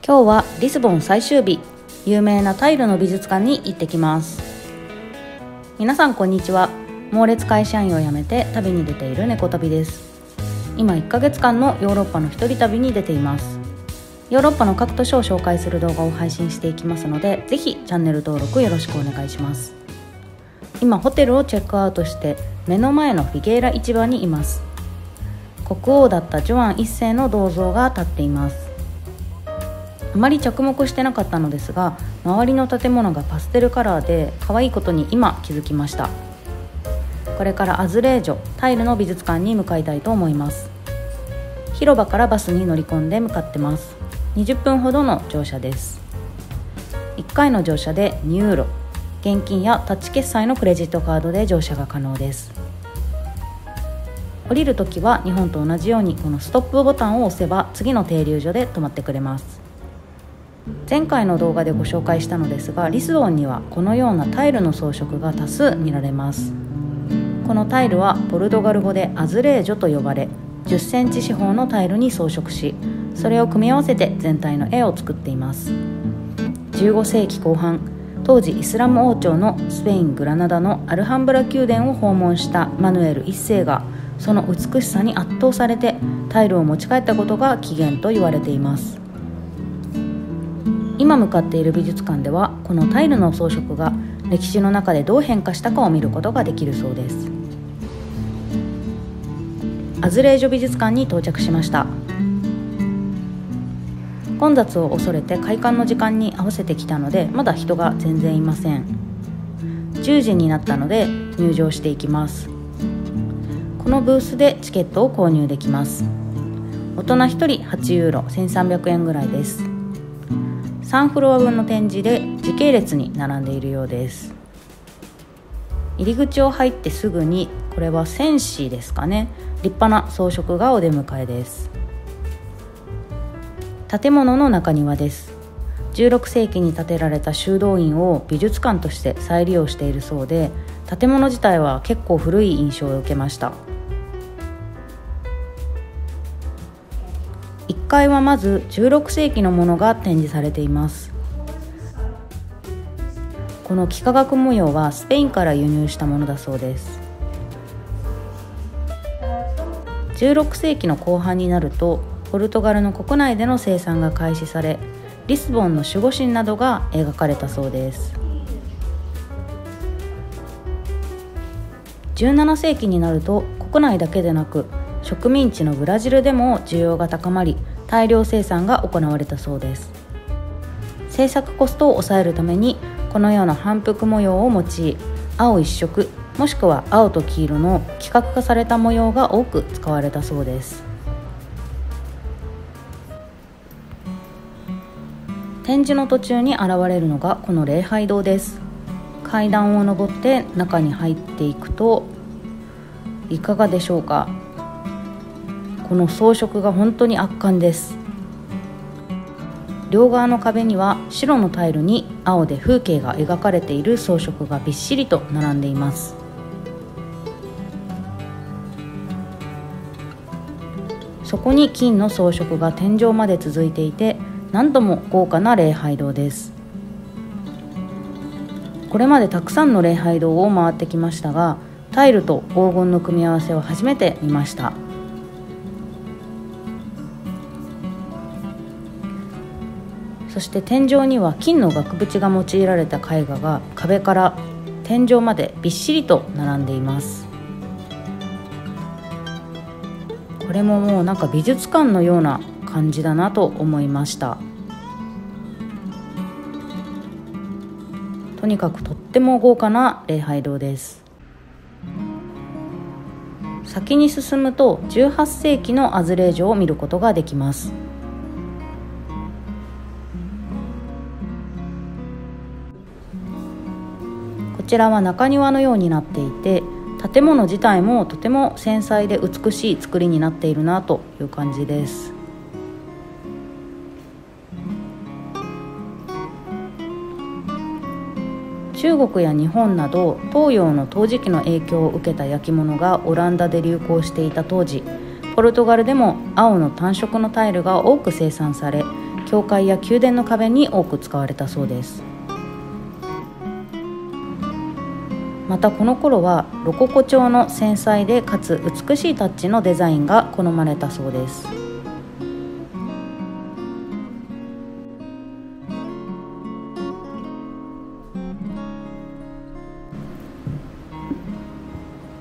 今日はリスボン最終日、有名なタイルの美術館に行ってきます。皆さんこんにちは。猛烈会社員を辞めて旅に出ている猫旅です。今1ヶ月間のヨーロッパの一人旅に出ています。ヨーロッパの各都市を紹介する動画を配信していきますので、ぜひチャンネル登録よろしくお願いします。今ホテルをチェックアウトして目の前のフィゲーラ市場にいます。国王だったジョアン1世の銅像が立っています。あまり着目してなかったのですが、周りの建物がパステルカラーで可愛いことに今気づきました。これからアズレージョタイルの美術館に向かいたいと思います。広場からバスに乗り込んで向かってます。20分ほどの乗車です。1回の乗車で2ユーロ、現金やタッチ決済のクレジットカードで乗車が可能です。降りるときは日本と同じようにこのストップボタンを押せば次の停留所で止まってくれます。前回の動画でご紹介したのですが、リスボンにはこのようなタイルの装飾が多数見られます。このタイルはポルトガル語でアズレージョと呼ばれ、10センチ四方のタイルに装飾し、それを組み合わせて全体の絵を作っています。15世紀後半、当時イスラム王朝のスペイン・グラナダのアルハンブラ宮殿を訪問したマヌエル1世がその美しさに圧倒されてタイルを持ち帰ったことが起源と言われています。今向かっている美術館ではこのタイルの装飾が歴史の中でどう変化したかを見ることができるそうです。アズレージョ美術館に到着しました。混雑を恐れて開館の時間に合わせてきたのでまだ人が全然いません。10時になったので入場していきます。このブースでチケットを購入できます。大人1人8ユーロ1300円ぐらいです。3フロア分の展示で時系列に並んでいるようです。入り口を入ってすぐに、これは戦士ですかね、立派な装飾がお出迎えです。建物の中庭です。16世紀に建てられた修道院を美術館として再利用しているそうで、建物自体は結構古い印象を受けました。1階はまず16世紀のものが展示されています。この幾何学模様はスペインから輸入したものだそうです。16世紀の後半になるとポルトガルの国内での生産が開始され、リスボンの守護神などが描かれたそうです。17世紀になると国内だけでなく植民地のブラジルでも需要が高まり、大量生産が行われたそうです。制作コストを抑えるためにこのような反復模様を用い、青一色もしくは青と黄色の規格化された模様が多く使われたそうです。展示の途中に現れるのがこの礼拝堂です。階段を上って中に入っていくといかがでしょうか。この装飾が本当に圧巻です。両側の壁には白のタイルに青で風景が描かれている装飾がびっしりと並んでいます。そこに金の装飾が天井まで続いていて、何とも豪華な礼拝堂です。これまでたくさんの礼拝堂を回ってきましたが、タイルと黄金の組み合わせを初めて見ました。そして天井には金の額縁が用いられた絵画が壁から天井までびっしりと並んでいます。これももうなんか美術館のような感じだなと思いました。とにかくとっても豪華な礼拝堂です。先に進むと18世紀のアズレージョを見ることができます。こちらは中庭のようになっていて、建物自体もとても繊細で美しい作りになっているなという感じです。中国や日本など東洋の陶磁器の影響を受けた焼き物がオランダで流行していた当時、ポルトガルでも青の単色のタイルが多く生産され、教会や宮殿の壁に多く使われたそうです。またこの頃はロココ調の繊細でかつ美しいタッチのデザインが好まれたそうです。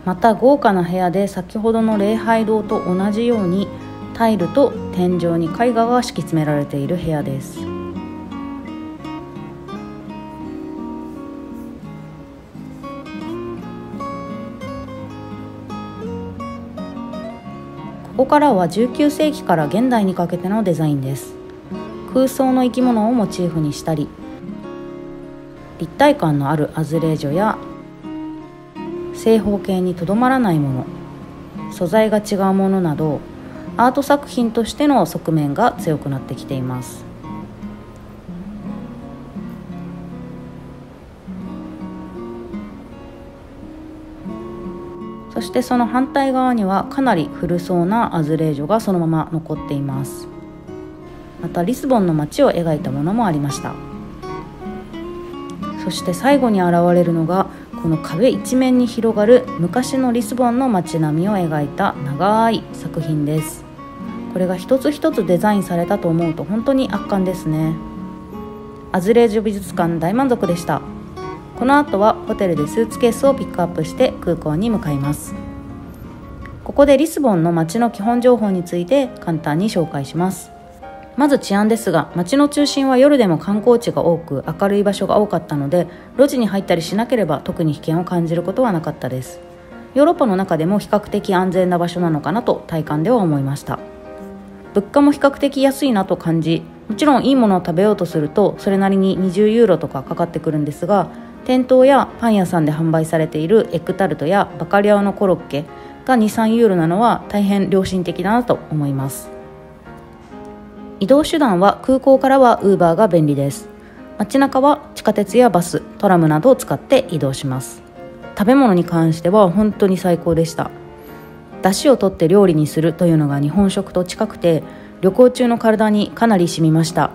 また豪華な部屋で先ほどの礼拝堂と同じようにタイルと天井に絵画が敷き詰められている部屋です。ここからは19世紀から現代にかけてのデザインです。空想の生き物をモチーフにしたり、立体感のあるアズレージョや正方形にとどまらないもの、素材が違うものなどアート作品としての側面が強くなってきています。そしてその反対側にはかなり古そうなアズレージョがそのまま残っています。またリスボンの街を描いたものもありました。そして最後に現れるのがこの壁一面に広がる昔のリスボンの街並みを描いた長い作品です。これが一つ一つデザインされたと思うと本当に圧巻ですね。アズレージョ美術館大満足でした。この後はホテルでスーツケースをピックアップして空港に向かいます。ここでリスボンの街の基本情報について簡単に紹介します。まず治安ですが、街の中心は夜でも観光地が多く明るい場所が多かったので、路地に入ったりしなければ特に危険を感じることはなかったです。ヨーロッパの中でも比較的安全な場所なのかなと体感では思いました。物価も比較的安いなと感じ、もちろんいいものを食べようとするとそれなりに20ユーロとかかかってくるんですが、店頭やパン屋さんで販売されているエッグタルトやバカリャオのコロッケが 2,3 ユーロなのは大変良心的だなと思います。移動手段は空港からはウーバーが便利です。街中は地下鉄やバス、トラムなどを使って移動します。食べ物に関しては本当に最高でした。出汁を取って料理にするというのが日本食と近くて、旅行中の体にかなり染みました。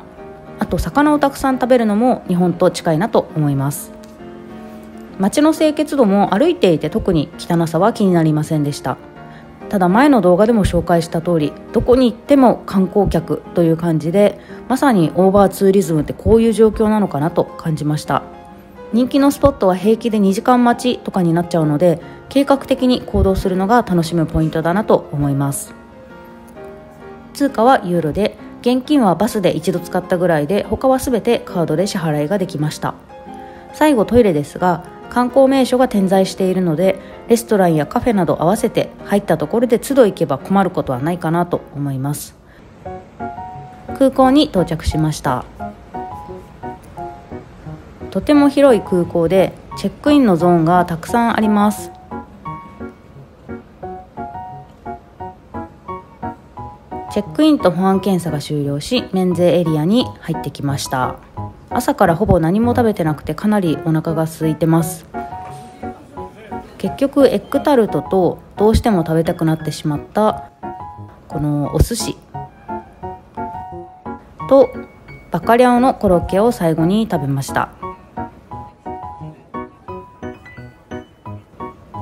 あと魚をたくさん食べるのも日本と近いなと思います。街の清潔度も歩いていて特に汚さは気になりませんでした。ただ前の動画でも紹介した通り、どこに行っても観光客という感じで、まさにオーバーツーリズムってこういう状況なのかなと感じました。人気のスポットは平気で2時間待ちとかになっちゃうので、計画的に行動するのが楽しむポイントだなと思います。通貨はユーロで、現金はバスで一度使ったぐらいで、他は全てカードで支払いができました。最後トイレですが、観光名所が点在しているので、レストランやカフェなど合わせて入ったところで都度行けば困ることはないかなと思います。空港に到着しました。とても広い空港でチェックインのゾーンがたくさんあります。チェックインと保安検査が終了し、免税エリアに入ってきました。朝からほぼ何も食べてなくてかなりお腹が空いてます。結局エッグタルトとどうしても食べたくなってしまったこのお寿司とバカリャオのコロッケを最後に食べました。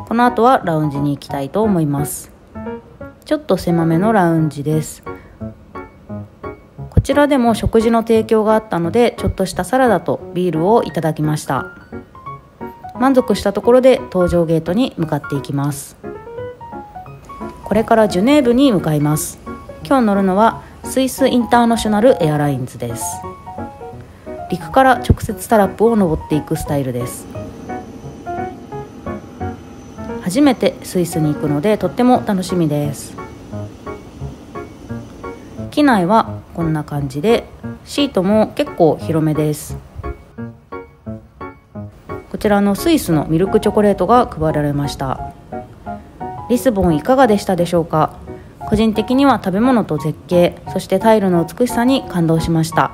この後はラウンジに行きたいと思います。ちょっと狭めのラウンジです。こちらでも食事の提供があったので、ちょっとしたサラダとビールをいただきました。満足したところで搭乗ゲートに向かっていきます。これからジュネーブに向かいます。今日乗るのはスイスインターナショナルエアラインズです。陸から直接タラップを登っていくスタイルです。初めてスイスに行くのでとっても楽しみです。機内はこんな感じで、シートも結構広めです。こちらのスイスのミルクチョコレートが配られました。リスボンいかがでしたでしょうか。個人的には食べ物と絶景、そしてタイルの美しさに感動しました。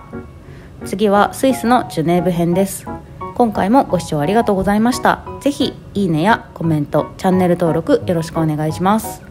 次はスイスのジュネーブ編です。今回もご視聴ありがとうございました。ぜひいいねやコメント、チャンネル登録よろしくお願いします。